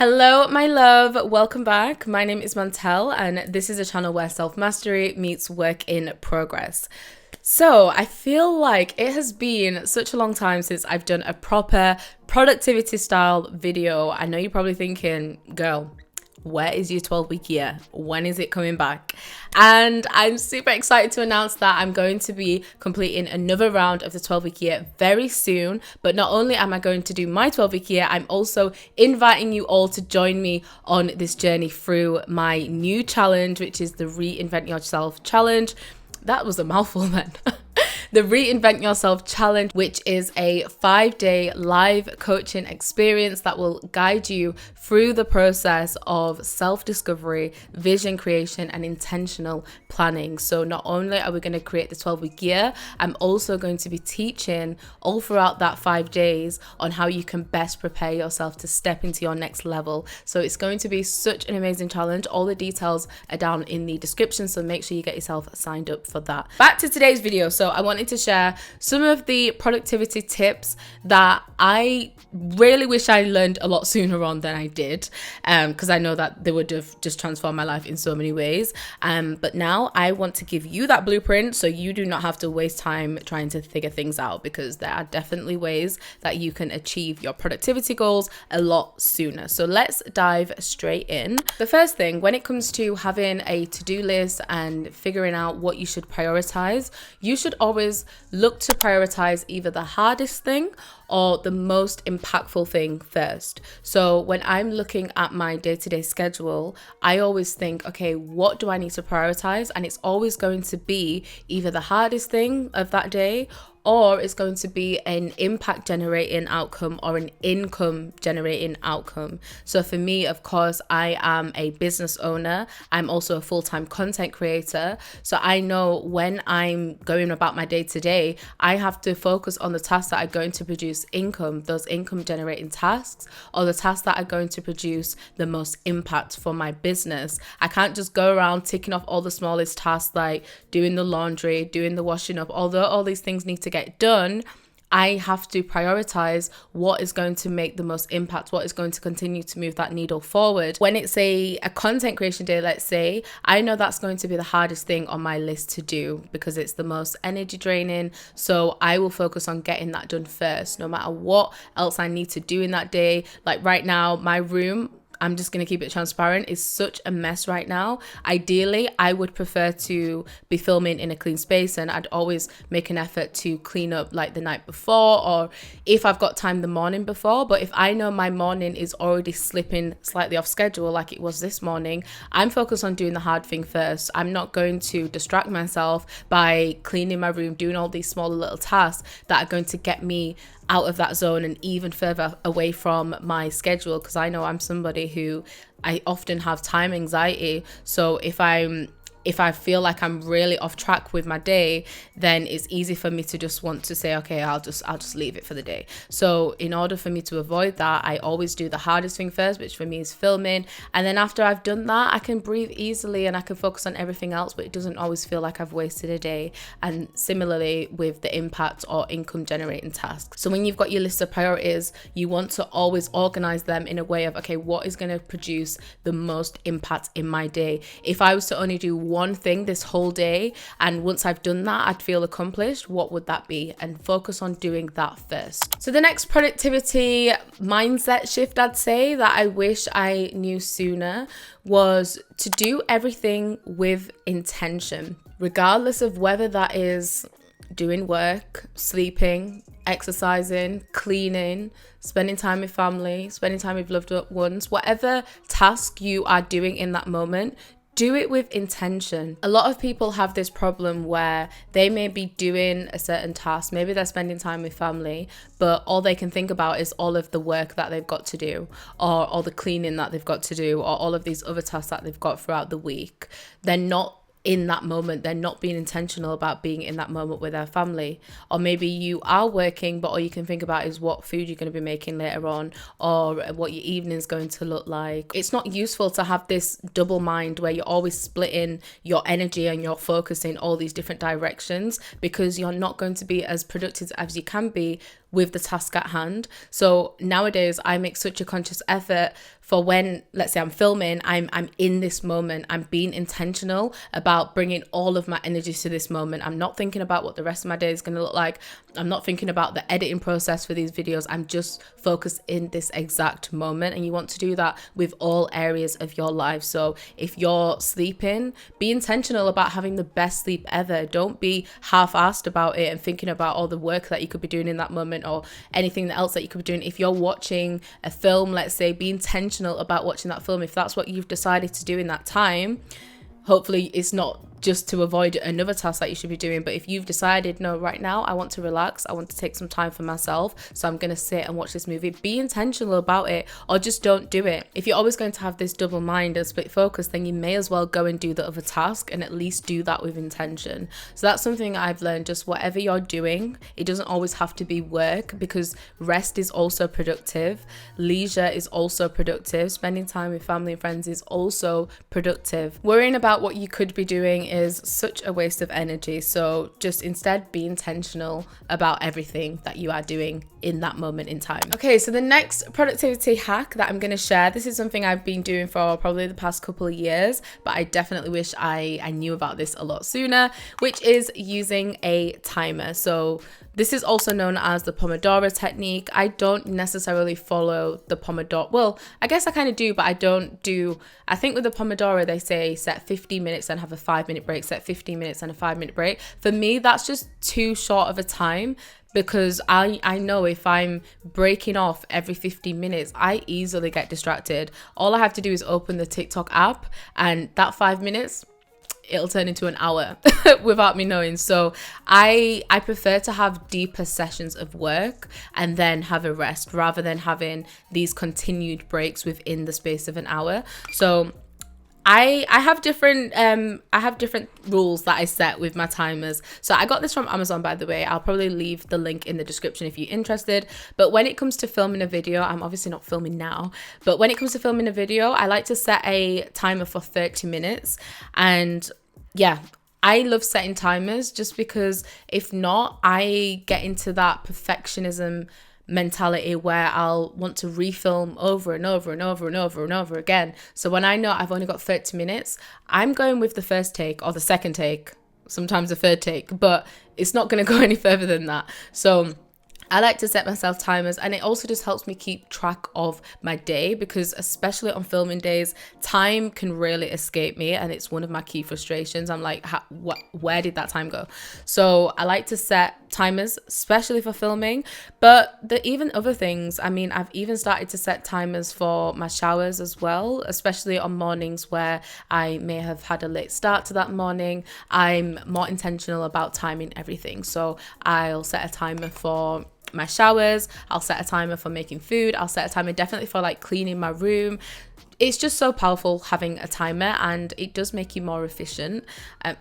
Hello, my love. Welcome back. My name is Montelle, and this is a channel where self-mastery meets work in progress. So I feel like it has been such a long time since I've done a proper productivity style video. I know you're probably thinking, girl, where is your 12-week year? When is it coming back? And I'm super excited to announce that I'm going to be completing another round of the 12-week year very soon. But not only am I going to do my 12-week year, I'm also inviting you all to join me on this journey through my new challenge, which is the Reinvent Yourself Challenge. That was a mouthful then. The Reinvent Yourself Challenge, which is a 5-day live coaching experience that will guide you through the process of self-discovery, vision creation, and intentional planning. So not only are we going to create the 12-week year, I'm also going to be teaching all throughout that 5 days on how you can best prepare yourself to step into your next level. So it's going to be such an amazing challenge. All the details are down in the description, so make sure you get yourself signed up for that. Back to today's video. So I wanted to share some of the productivity tips that I really wish I learned a lot sooner on than I did, because I know that they would have just transformed my life in so many ways. But now I want to give you that blueprint so you do not have to waste time trying to figure things out, because there are definitely ways that you can achieve your productivity goals a lot sooner. So let's dive straight in. The first thing, when it comes to having a to-do list and figuring out what you should prioritize, you should always look to prioritize either the hardest thing or the most impactful thing first. So when I'm looking at my day-to-day schedule, I always think, okay, what do I need to prioritize? And it's always going to be either the hardest thing of that day, or it's going to be an impact generating outcome or an income generating outcome. So for me, of course, I am a business owner. I'm also a full-time content creator. So I know when I'm going about my day-to-day, I have to focus on the tasks that are going to produce income, those income generating tasks, or the tasks that are going to produce the most impact for my business. I can't just go around ticking off all the smallest tasks like doing the laundry, doing the washing up. Although all these things need to get done, I have to prioritize what is going to make the most impact, what is going to continue to move that needle forward. When it's a content creation day, let's say, I know that's going to be the hardest thing on my list to do because it's the most energy draining. So I will focus on getting that done first, no matter what else I need to do in that day. Like right now, my room, I'm just going to keep it transparent, is such a mess right now. Ideally, I would prefer to be filming in a clean space, and I'd always make an effort to clean up like the night before, or if I've got time the morning before. But if I know my morning is already slipping slightly off schedule like it was this morning, I'm focused on doing the hard thing first. I'm not going to distract myself by cleaning my room, doing all these smaller little tasks that are going to get me out of that zone and even further away from my schedule, because I know I'm somebody who I often have time anxiety. So if I feel like I'm really off track with my day, then it's easy for me to just want to say, okay, I'll just leave it for the day. So in order for me to avoid that, I always do the hardest thing first, which for me is filming. And then after I've done that, I can breathe easily and I can focus on everything else, but it doesn't always feel like I've wasted a day. And similarly with the impact or income generating tasks. So when you've got your list of priorities, you want to always organize them in a way of, okay, what is going to produce the most impact in my day? If I was to only do one thing this whole day, and once I've done that I'd feel accomplished, what would that be? And focus on doing that first. So the next productivity mindset shift I'd say that I wish I knew sooner was to do everything with intention, regardless of whether that is doing work, sleeping, exercising, cleaning, spending time with family, spending time with loved ones. Whatever task you are doing in that moment, do it with intention. A lot of people have this problem where they may be doing a certain task, maybe they're spending time with family, but all they can think about is all of the work that they've got to do, or all the cleaning that they've got to do, or all of these other tasks that they've got throughout the week. They're not in that moment, they're not being intentional about being in that moment with their family. Or maybe you are working, but all you can think about is what food you're going to be making later on, or what your evening's going to look like. It's not useful to have this double mind where you're always splitting your energy and your focus in all these different directions, because you're not going to be as productive as you can be with the task at hand. So nowadays I make such a conscious effort for when, let's say I'm filming, I'm in this moment, I'm being intentional about bringing all of my energies to this moment. I'm not thinking about what the rest of my day is going to look like. I'm not thinking about the editing process for these videos. I'm just focused in this exact moment. And you want to do that with all areas of your life. So if you're sleeping, be intentional about having the best sleep ever. Don't be half-assed about it and thinking about all the work that you could be doing in that moment or anything else that you could be doing. If you're watching a film, let's say, be intentional about watching that film. If that's what you've decided to do in that time, hopefully it's not just to avoid another task that you should be doing. But if you've decided, no, right now I want to relax, I want to take some time for myself, so I'm going to sit and watch this movie, be intentional about it, or just don't do it. If you're always going to have this double mind and split focus, then you may as well go and do the other task and at least do that with intention. So that's something I've learned. Just whatever you're doing, it doesn't always have to be work, because rest is also productive, leisure is also productive, spending time with family and friends is also productive. Worrying about what you could be doing is such a waste of energy. So just instead be intentional about everything that you are doing in that moment in time. Okay, so the next productivity hack that I'm going to share, this is something I've been doing for probably the past couple of years, but I definitely wish I knew about this a lot sooner, which is using a timer. So this is also known as the Pomodoro technique. I don't necessarily follow the Pomodoro. Well, I guess I kind of do, but I don't do. I think with the Pomodoro, they say set 15 minutes and have a 5-minute break, set 15 minutes and a 5-minute break. For me, that's just too short of a time, because I know if I'm breaking off every 15 minutes, I easily get distracted. All I have to do is open the TikTok app, and that 5 minutes, it'll turn into an hour without me knowing. So I prefer to have deeper sessions of work and then have a rest, rather than having these continued breaks within the space of an hour. So I have different rules that I set with my timers. So I got this from Amazon, by the way. I'll probably leave the link in the description if you're interested. But when it comes to filming a video, I'm obviously not filming now, but when it comes to filming a video, I like to set a timer for 30 minutes. And yeah, I love setting timers, just because if not, I get into that perfectionism mentality where I'll want to refilm over and over and over and over and over again. So when I know I've only got 30 minutes, I'm going with the first take or the second take, sometimes the third take, but it's not going to go any further than that. So I like to set myself timers, and it also just helps me keep track of my day, because especially on filming days, time can really escape me, and it's one of my key frustrations. I'm like, where did that time go? So I like to set timers, especially for filming. But even other things, I mean, I've even started to set timers for my showers as well, especially on mornings where I may have had a late start to that morning. I'm more intentional about timing everything. So I'll set a timer for my showers, I'll set a timer for making food, I'll set a timer definitely for like cleaning my room. It's just so powerful having a timer, and it does make you more efficient.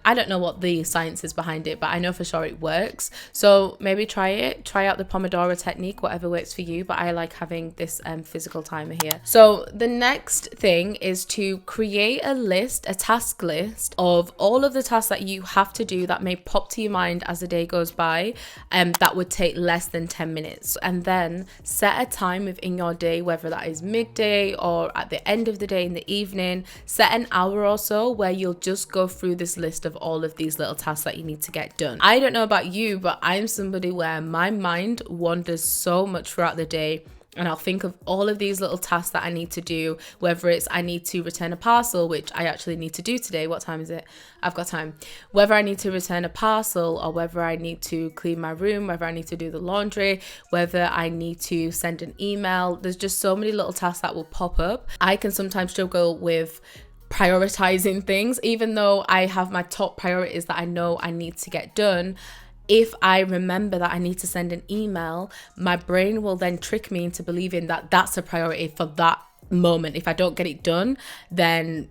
I don't know what the science is behind it, but I know for sure it works. So maybe try out the Pomodoro technique, whatever works for you. But I like having this physical timer here. So the next thing is to create a task list of all of the tasks that you have to do that may pop to your mind as the day goes by, that would take less than 10 minutes. And then set a time within your day, whether that is midday or at the end of the day in the evening. Set an hour or so where you'll just go through this list of all of these little tasks that you need to get done. I don't know about you, but I'm somebody where my mind wanders so much throughout the day, and I'll think of all of these little tasks that I need to do, whether it's I need to return a parcel, which I actually need to do today. What time is it? I've got time. Whether I need to return a parcel, or whether I need to clean my room, whether I need to do the laundry, whether I need to send an email. There's just so many little tasks that will pop up. I can sometimes struggle with prioritizing things, even though I have my top priorities that I know I need to get done. If I remember that I need to send an email, my brain will then trick me into believing that that's a priority for that moment. If I don't get it done, then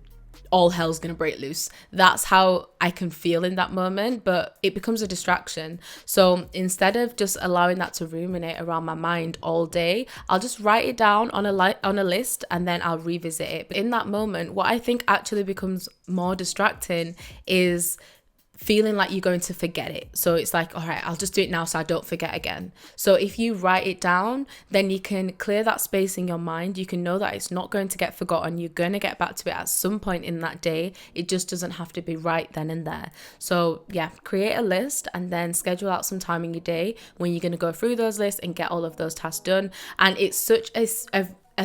all hell's gonna break loose. That's how I can feel in that moment, but it becomes a distraction. So instead of just allowing that to ruminate around my mind all day, I'll just write it down on a list, and then I'll revisit it. But in that moment, what I think actually becomes more distracting is feeling like you're going to forget it. So it's like, all right, I'll just do it now so I don't forget again. So if you write it down, then you can clear that space in your mind. You can know that it's not going to get forgotten. You're going to get back to it at some point in that day. It just doesn't have to be right then and there. So yeah, create a list and then schedule out some time in your day when you're going to go through those lists and get all of those tasks done. And it's such a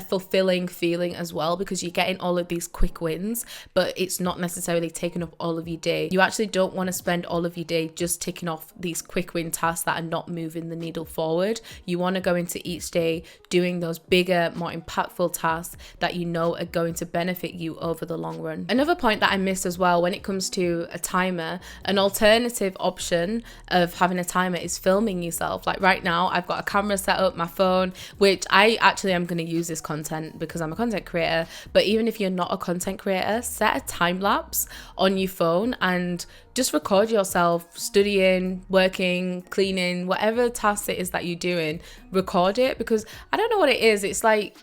fulfilling feeling as well, because you're getting all of these quick wins, but it's not necessarily taking up all of your day. You actually don't want to spend all of your day just ticking off these quick win tasks that are not moving the needle forward. You want to go into each day doing those bigger, more impactful tasks that you know are going to benefit you over the long run. Another point that I missed as well when it comes to a timer, an alternative option of having a timer is filming yourself. Like right now, I've got a camera set up, my phone, which I actually am going to use this content because I'm a content creator. But even if you're not a content creator, set a time lapse on your phone and just record yourself studying, working, cleaning, whatever task it is that you're doing, record it. Because I don't know what it is, it's like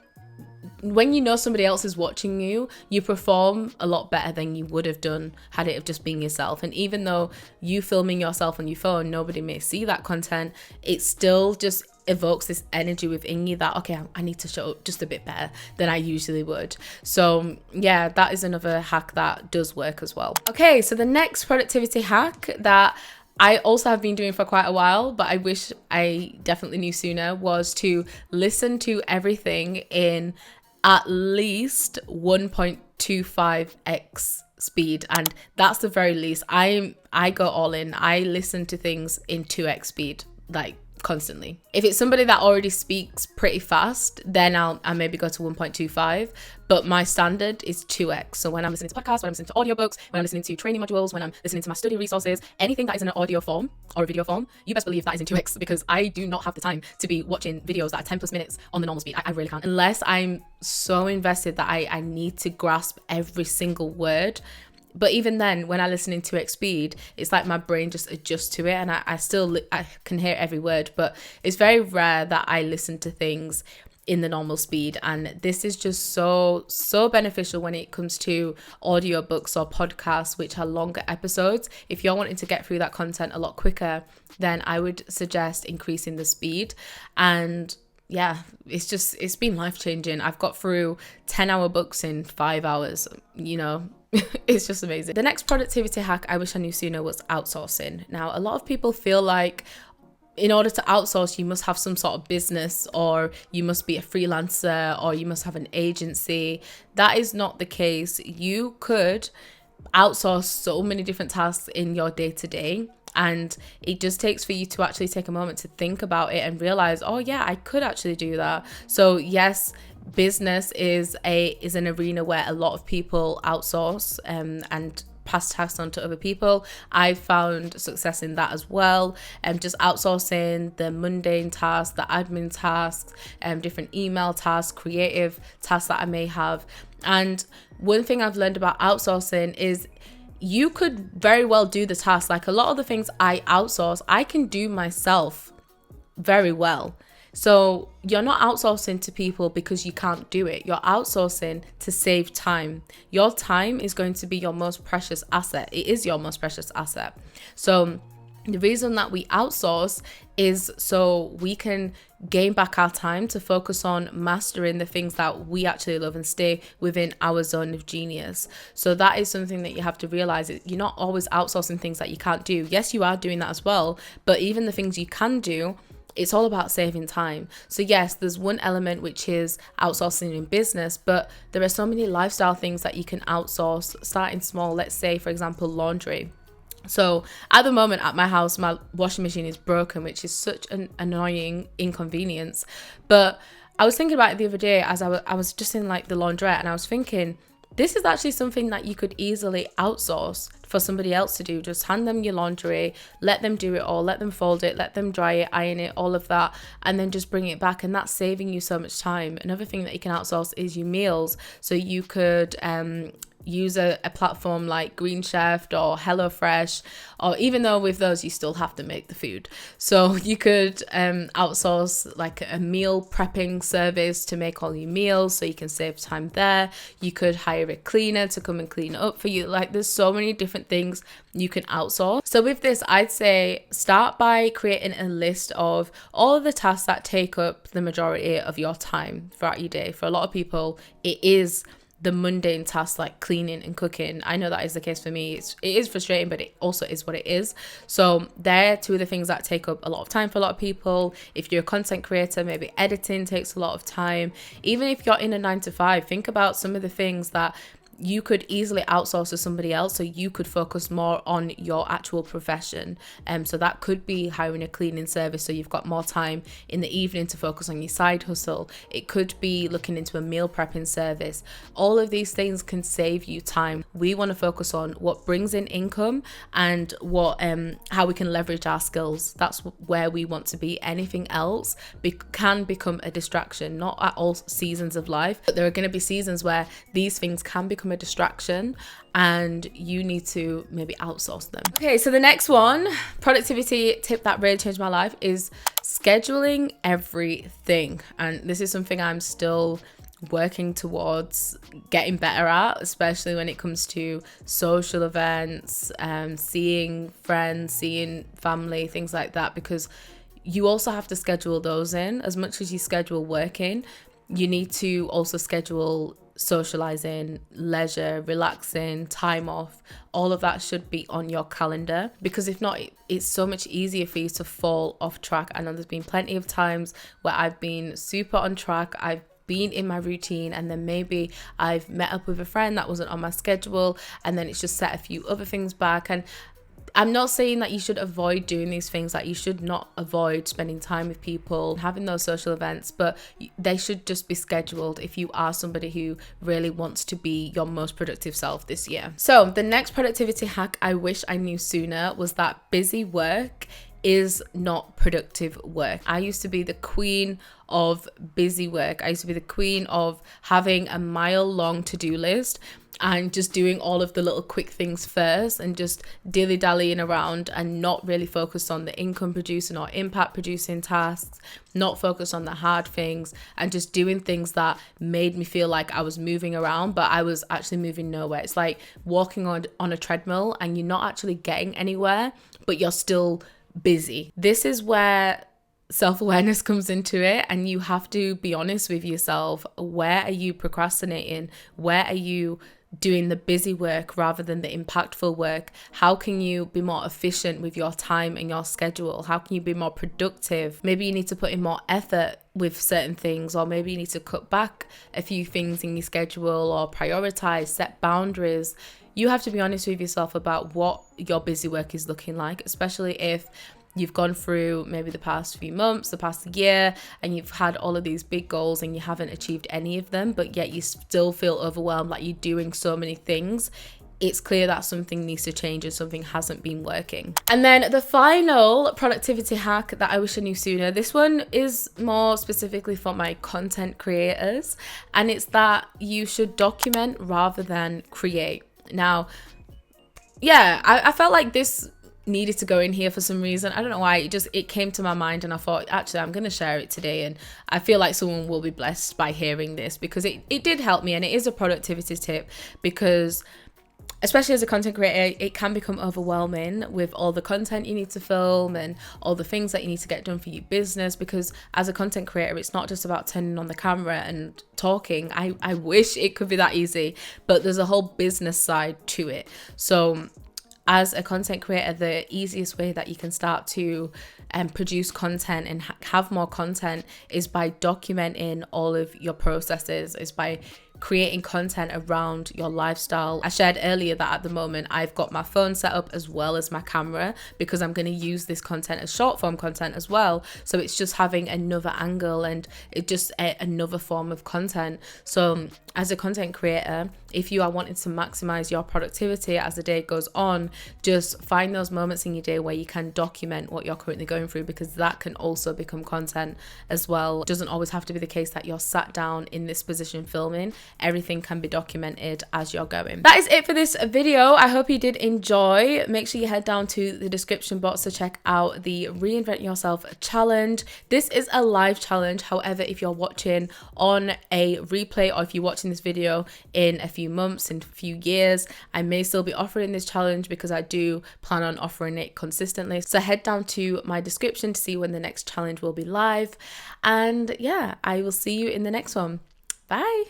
when you know somebody else is watching you, you perform a lot better than you would have done had it have just been yourself. And even though you filming yourself on your phone, nobody may see that content, it still just evokes this energy within you that, okay, I need to show up just a bit better than I usually would. So yeah, that is another hack that does work as well. Okay, so the next productivity hack that I also have been doing for quite a while, but I wish I definitely knew sooner, was to listen to everything in at least 1.25x speed. And that's the very least. I go all in. I listen to things in 2x speed, like constantly. If it's somebody that already speaks pretty fast, then I'll maybe go to 1.25, but my standard is 2x. So when I'm listening to podcasts, when I'm listening to audiobooks, when I'm listening to training modules, when I'm listening to my study resources, anything that is in an audio form or a video form, you best believe that is in 2x, because I do not have the time to be watching videos that are 10 plus minutes on the normal speed. I really can't, unless I'm so invested that I need to grasp every single word. But even then, when I listen in 2x speed, it's like my brain just adjusts to it, and I can hear every word. But it's very rare that I listen to things in the normal speed, and this is just so beneficial when it comes to audiobooks or podcasts, which are longer episodes. If you're wanting to get through that content a lot quicker, then I would suggest increasing the speed. And yeah, it's been life-changing. I've got through 10-hour books in 5 hours, you know. It's just amazing. The next productivity hack I wish I knew sooner was outsourcing. Now, a lot of people feel like in order to outsource, you must have some sort of business, or you must be a freelancer, or you must have an agency. That is not the case. You could outsource so many different tasks in your day-to-day, and it just takes for you to actually take a moment to think about it and realize, oh yeah, I could actually do that. So yes, business is an arena where a lot of people outsource and pass tasks on to other people. I found success in that as well, just outsourcing the mundane tasks, the admin tasks, different email tasks, creative tasks that I may have. And one thing I've learned about outsourcing is you could very well do the task. Like a lot of the things I outsource, I can do myself very well. So you're not outsourcing to people because you can't do it. You're outsourcing to save time. Your time is going to be your most precious asset. It is your most precious asset. So the reason that we outsource is so we can gain back our time to focus on mastering the things that we actually love and stay within our zone of genius. So that is something that you have to realize. You're not always outsourcing things that you can't do. Yes, you are doing that as well, but even the things you can do, it's all about saving time. So yes, there's one element which is outsourcing in business, but there are so many lifestyle things that you can outsource, starting small. Let's say, for example, laundry. So at the moment at my house, my washing machine is broken, which is such an annoying inconvenience. But I was thinking about it the other day as I was just in like the laundrette, and I was thinking, this is actually something that you could easily outsource for somebody else to do. Just hand them your laundry, let them do it all, let them fold it, let them dry it, iron it, all of that, and then just bring it back. And that's saving you so much time. Another thing that you can outsource is your meals. So you could use a platform like Green Chef or HelloFresh, or even though with those you still have to make the food. So you could outsource like a meal prepping service to make all your meals so you can save time there. You could hire a cleaner to come and clean up for you. Like there's so many different things you can outsource. So with this, I'd say start by creating a list of all of the tasks that take up the majority of your time throughout your day. For a lot of people, it is the mundane tasks like cleaning and cooking. I know that is the case for me. It is frustrating, but it also is what it is. So they're two of the things that take up a lot of time for a lot of people. If you're a content creator, maybe editing takes a lot of time. Even if you're in a 9-to-5, think about some of the things that you could easily outsource to somebody else so you could focus more on your actual profession. So that could be hiring a cleaning service so you've got more time in the evening to focus on your side hustle. It could be looking into a meal prepping service. All of these things can save you time. We want to focus on what brings in income and what how we can leverage our skills. That's where we want to be. Anything else can become a distraction, not at all seasons of life, but there are going to be seasons where these things can become a distraction and you need to maybe outsource them. Okay, so the next one, productivity tip that really changed my life, is scheduling everything. And this is something I'm still working towards getting better at, especially when it comes to social events, seeing friends, seeing family, things like that, because you also have to schedule those in. As much as you schedule working, you need to also schedule socializing, leisure, relaxing, time off. All of that should be on your calendar, because if not, it's so much easier for you to fall off track. I know there's been plenty of times where I've been super on track, I've been in my routine, and then maybe I've met up with a friend that wasn't on my schedule, and then it's just set a few other things back. And I'm not saying that you should avoid doing these things, like you should not avoid spending time with people, having those social events, but they should just be scheduled if you are somebody who really wants to be your most productive self this year. So the next productivity hack I wish I knew sooner was that busy work is not productive work. I used to be the queen of busy work. I used to be the queen of having a mile-long to-do list and just doing all of the little quick things first and just dilly-dallying around and not really focused on the income producing or impact producing tasks, not focused on the hard things, and just doing things that made me feel like I was moving around, but I was actually moving nowhere. It's like walking on a treadmill and you're not actually getting anywhere, but you're still busy. This is where self-awareness comes into it, and you have to be honest with yourself. Where are you procrastinating? Where are you doing the busy work rather than the impactful work? How can you be more efficient with your time and your schedule? How can you be more productive? Maybe you need to put in more effort with certain things, or maybe you need to cut back a few things in your schedule or prioritize, set boundaries. You have to be honest with yourself about what your busy work is looking like, especially if you've gone through maybe the past few months, the past year, and you've had all of these big goals and you haven't achieved any of them, but yet you still feel overwhelmed, like you're doing so many things. It's clear that something needs to change and something hasn't been working. And then the final productivity hack that I wish I knew sooner, this one is more specifically for my content creators, and it's that you should document rather than create. Now, yeah, I felt like this needed to go in here for some reason. I don't know why, it came to my mind, and I thought, actually, I'm going to share it today, and I feel like someone will be blessed by hearing this, because it did help me, and it is a productivity tip, because especially as a content creator, it can become overwhelming with all the content you need to film and all the things that you need to get done for your business. Because as a content creator, it's not just about turning on the camera and talking. I wish it could be that easy, but there's a whole business side to it. So as a content creator, the easiest way that you can start to produce content and have more content is by documenting all of your processes, is by creating content around your lifestyle. I shared earlier that at the moment I've got my phone set up as well as my camera, because I'm going to use this content as short form content as well. So it's just having another angle, and it just another form of content. So as a content creator, if you are wanting to maximize your productivity as the day goes on, just find those moments in your day where you can document what you're currently going through, because that can also become content as well. It doesn't always have to be the case that you're sat down in this position filming. everything can be documented as you're going. That is it for this video. I hope you did enjoy. Make sure you head down to the description box to check out the Reinvent Yourself challenge. This is a live challenge. However, if you're watching on a replay, or if you're watching this video in a few months, in a few years, I may still be offering this challenge because I do plan on offering it consistently. So head down to my description to see when the next challenge will be live. And yeah, I will see you in the next one. Bye.